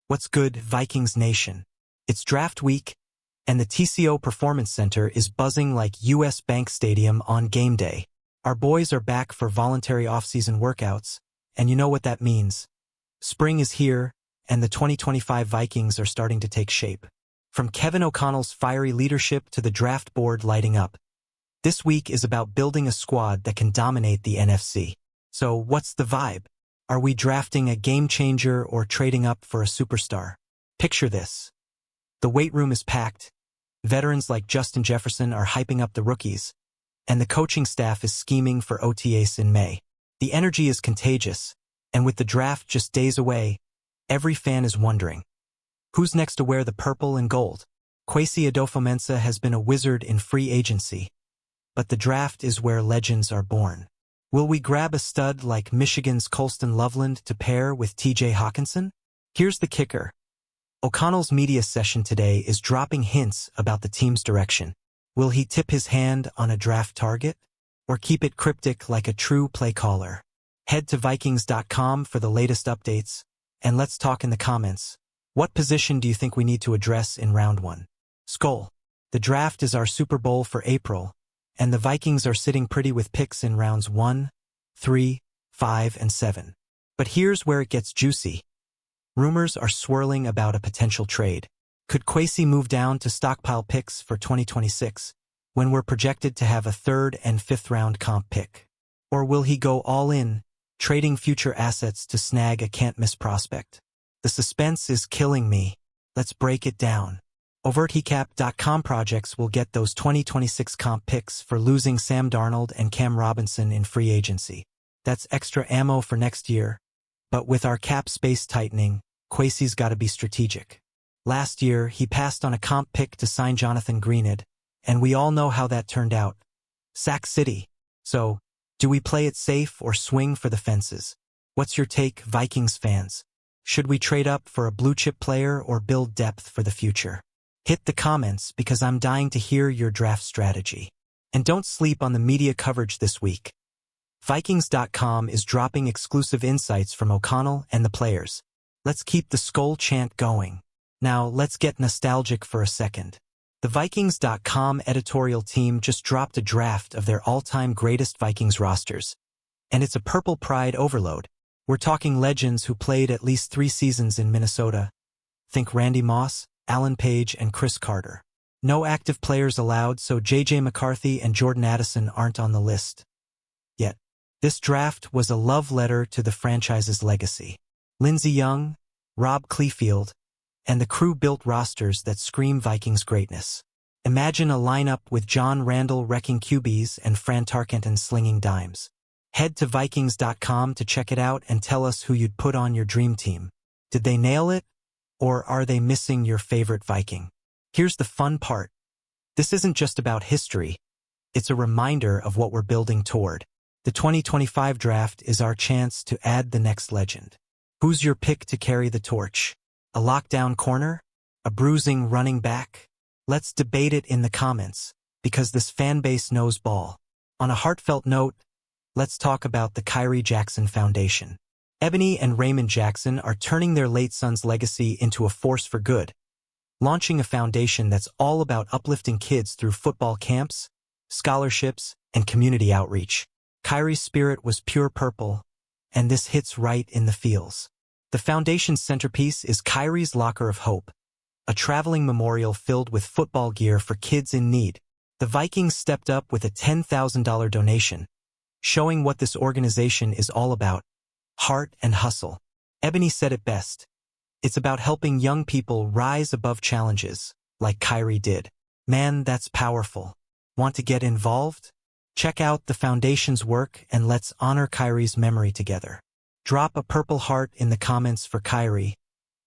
What's good, Vikings Nation? It's draft week, and the TCO Performance Center is buzzing like US Bank Stadium on game day. Our boys are back for voluntary off-season workouts, and you know what that means. Spring is here, and the 2025 Vikings are starting to take shape. From Kevin O'Connell's fiery leadership to the draft board lighting up, this week is about building a squad that can dominate the NFC. So what's the vibe? Are we drafting a game-changer or trading up for a superstar? Picture this. The weight room is packed, veterans like Justin Jefferson are hyping up the rookies, and the coaching staff is scheming for OTAs in May. The energy is contagious, and with the draft just days away, every fan is wondering, who's next to wear the purple and gold? Kwesi Adofo-Mensah has been a wizard in free agency, but the draft is where legends are born. Will we grab a stud like Michigan's Colston Loveland to pair with TJ Hawkinson? Here's the kicker. O'Connell's media session today is dropping hints about the team's direction. Will he tip his hand on a draft target? Or keep it cryptic like a true play caller? Head to Vikings.com for the latest updates, and let's talk in the comments. What position do you think we need to address in round 1? SKOL. The draft is our Super Bowl for April, and the Vikings are sitting pretty with picks in rounds 1, 3, 5, and 7. But here's where it gets juicy. Rumors are swirling about a potential trade. Could Kwesi move down to stockpile picks for 2026, when we're projected to have a 3rd and 5th round comp pick? Or will he go all in, trading future assets to snag a can't-miss prospect? The suspense is killing me. Let's break it down. OvertHecap.com projects will get those 2026 comp picks for losing Sam Darnold and Cam Robinson in free agency. That's extra ammo for next year. But with our cap space tightening, Kwesi's got to be strategic. Last year, he passed on a comp pick to sign Jonathan Greenwood, and we all know how that turned out. Sack City. So, do we play it safe or swing for the fences? What's your take, Vikings fans? Should we trade up for a blue-chip player or build depth for the future? Hit the comments because I'm dying to hear your draft strategy. And don't sleep on the media coverage this week. Vikings.com is dropping exclusive insights from O'Connell and the players. Let's keep the SKOL chant going. Now, let's get nostalgic for a second. The Vikings.com editorial team just dropped a draft of their all-time greatest Vikings rosters. And it's a purple pride overload. We're talking legends who played at least 3 seasons in Minnesota. Think Randy Moss, Alan Page, and Chris Carter. No active players allowed, so J.J. McCarthy and Jordan Addison aren't on the list. Yet, this draft was a love letter to the franchise's legacy. Lindsey Young, Rob Clefield, and the crew built rosters that scream Vikings greatness. Imagine a lineup with John Randall wrecking QBs and Fran Tarkenton slinging dimes. Head to Vikings.com to check it out and tell us who you'd put on your dream team. Did they nail it? Or are they missing your favorite Viking? Here's the fun part. This isn't just about history. It's a reminder of what we're building toward. The 2025 draft is our chance to add the next legend. Who's your pick to carry the torch? A lockdown corner? A bruising running back? Let's debate it in the comments, because this fan base knows ball. On a heartfelt note, let's talk about the Kyrie Jackson Foundation. Ebony and Raymond Jackson are turning their late son's legacy into a force for good, launching a foundation that's all about uplifting kids through football camps, scholarships, and community outreach. Kyrie's spirit was pure purple, and this hits right in the feels. The foundation's centerpiece is Kyrie's Locker of Hope, a traveling memorial filled with football gear for kids in need. The Vikings stepped up with a $10,000 donation, showing what this organization is all about. Heart and hustle. Ebony said it best. It's about helping young people rise above challenges, like Kyrie did. Man, that's powerful. Want to get involved? Check out the foundation's work and let's honor Kyrie's memory together. Drop a purple heart in the comments for Kyrie,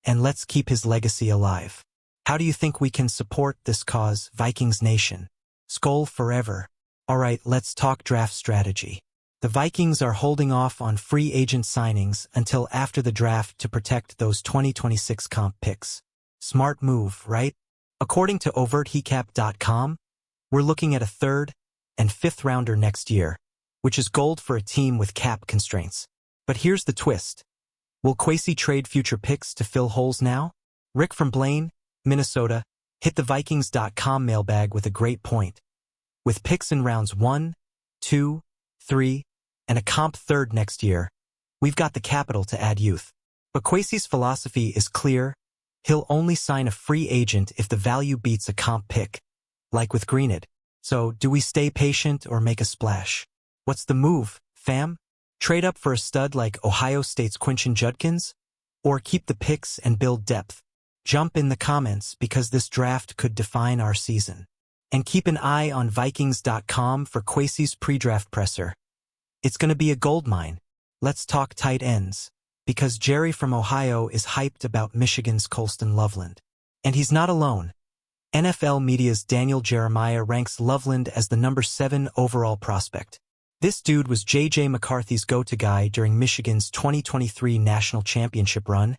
and let's keep his legacy alive. How do you think we can support this cause, Vikings Nation? SKOL forever. Alright, let's talk draft strategy. The Vikings are holding off on free agent signings until after the draft to protect those 2026 comp picks. Smart move, right? According to OvertHecap.com, we're looking at a 3rd and 5th rounder next year, which is gold for a team with cap constraints. But here's the twist. Will Kwesi trade future picks to fill holes now? Rick from Blaine, Minnesota, hit the Vikings.com mailbag with a great point. With picks in rounds 1, 2, 3, and a comp third next year, we've got the capital to add youth. But Kwesi's philosophy is clear. He'll only sign a free agent if the value beats a comp pick, like with Greenid. So, do we stay patient or make a splash? What's the move, fam? Trade up for a stud like Ohio State's Quinton Judkins? Or keep the picks and build depth? Jump in the comments because this draft could define our season. And keep an eye on Vikings.com for Kwesi's pre-draft presser. It's gonna be a goldmine. Let's talk tight ends, because Jerry from Ohio is hyped about Michigan's Colston Loveland. And he's not alone. NFL Media's Daniel Jeremiah ranks Loveland as the number 7 overall prospect. This dude was J.J. McCarthy's go-to guy during Michigan's 2023 national championship run,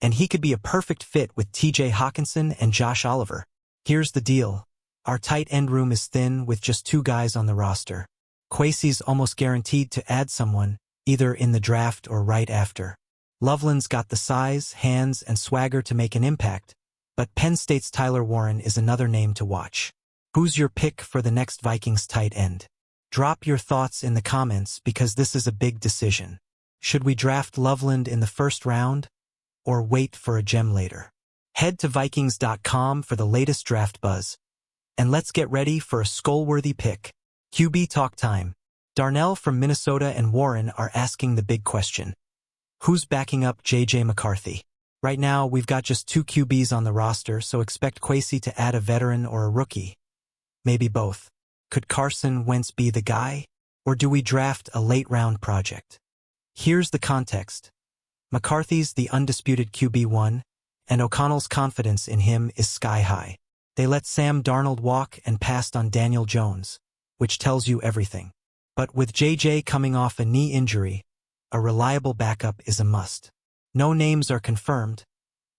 and he could be a perfect fit with T.J. Hawkinson and Josh Oliver. Here's the deal. Our tight end room is thin with just 2 guys on the roster. Kwesi's almost guaranteed to add someone, either in the draft or right after. Loveland's got the size, hands, and swagger to make an impact, but Penn State's Tyler Warren is another name to watch. Who's your pick for the next Vikings tight end? Drop your thoughts in the comments because this is a big decision. Should we draft Loveland in the first round or wait for a gem later? Head to Vikings.com for the latest draft buzz. And let's get ready for a SKOL-worthy pick. QB talk time. Darnell from Minnesota and Warren are asking the big question. Who's backing up J.J. McCarthy? Right now, we've got just 2 QBs on the roster, so expect Kwesi to add a veteran or a rookie. Maybe both. Could Carson Wentz be the guy? Or do we draft a late-round project? Here's the context. McCarthy's the undisputed QB1, and O'Connell's confidence in him is sky-high. They let Sam Darnold walk and passed on Daniel Jones, which tells you everything. But with JJ coming off a knee injury, a reliable backup is a must. No names are confirmed,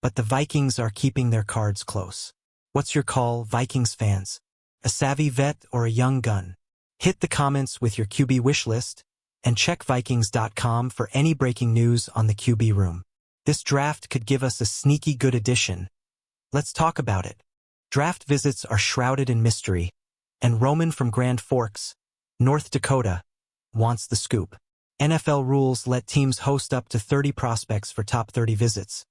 but the Vikings are keeping their cards close. What's your call, Vikings fans? A savvy vet or a young gun? Hit the comments with your QB wish list, and check Vikings.com for any breaking news on the QB room. This draft could give us a sneaky good addition. Let's talk about it. Draft visits are shrouded in mystery, and Roman from Grand Forks, North Dakota, wants the scoop. NFL rules let teams host up to 30 prospects for top 30 visits,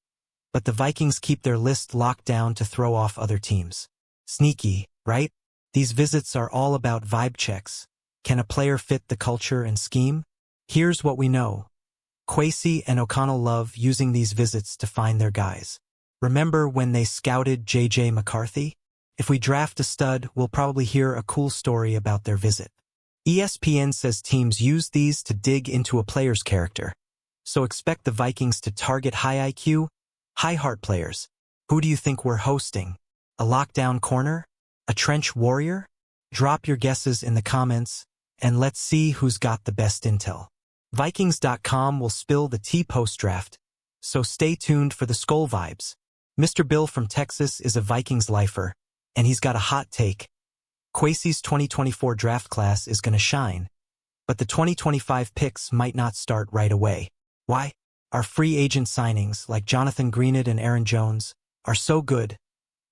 but the Vikings keep their list locked down to throw off other teams. Sneaky, right? These visits are all about vibe checks. Can a player fit the culture and scheme? Here's what we know. Kwesi and O'Connell love using these visits to find their guys. Remember when they scouted J.J. McCarthy? If we draft a stud, we'll probably hear a cool story about their visit. ESPN says teams use these to dig into a player's character. So expect the Vikings to target high IQ, high heart players. Who do you think we're hosting? A lockdown corner? A trench warrior? Drop your guesses in the comments, and let's see who's got the best intel. Vikings.com will spill the tea post-draft, so stay tuned for the SKOL vibes. Mr. Bill from Texas is a Vikings lifer, and he's got a hot take. Kwesi's 2024 draft class is going to shine, but the 2025 picks might not start right away. Why? Our free agent signings, like Jonathan Greenid and Aaron Jones, are so good,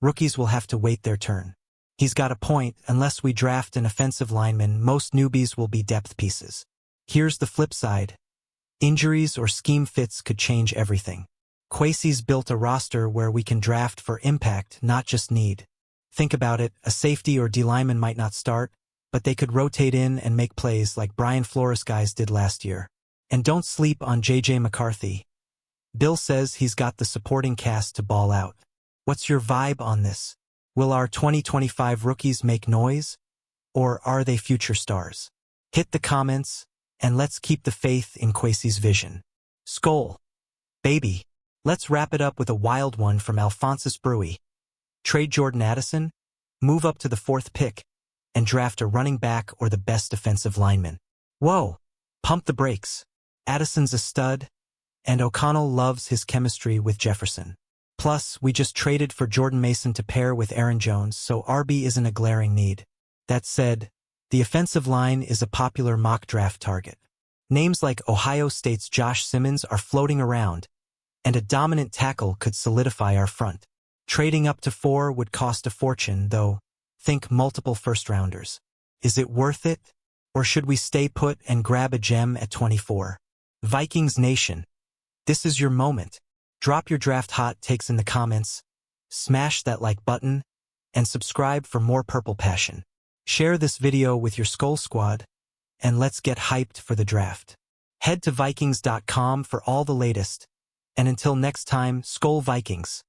rookies will have to wait their turn. He's got a point. Unless we draft an offensive lineman, most newbies will be depth pieces. Here's the flip side. Injuries or scheme fits could change everything. Kwesi's built a roster where we can draft for impact, not just need. Think about it, a safety or D lineman might not start, but they could rotate in and make plays like Brian Flores guys did last year. And don't sleep on J.J. McCarthy. Bill says he's got the supporting cast to ball out. What's your vibe on this? Will our 2025 rookies make noise? Or are they future stars? Hit the comments, and let's keep the faith in Kwesi's vision. SKOL. Baby. Let's wrap it up with a wild one from Alphonsus Brewy. Trade Jordan Addison, move up to the 4th pick, and draft a running back or the best defensive lineman. Whoa, pump the brakes. Addison's a stud, and O'Connell loves his chemistry with Jefferson. Plus, we just traded for Jordan Mason to pair with Aaron Jones, so RB isn't a glaring need. That said, the offensive line is a popular mock draft target. Names like Ohio State's Josh Simmons are floating around, and a dominant tackle could solidify our front. Trading up to 4 would cost a fortune, though. Think multiple first-rounders. Is it worth it? Or should we stay put and grab a gem at 24? Vikings Nation, this is your moment. Drop your draft hot takes in the comments, smash that like button, and subscribe for more purple passion. Share this video with your SKOL squad, and let's get hyped for the draft. Head to Vikings.com for all the latest, and until next time, SKOL Vikings.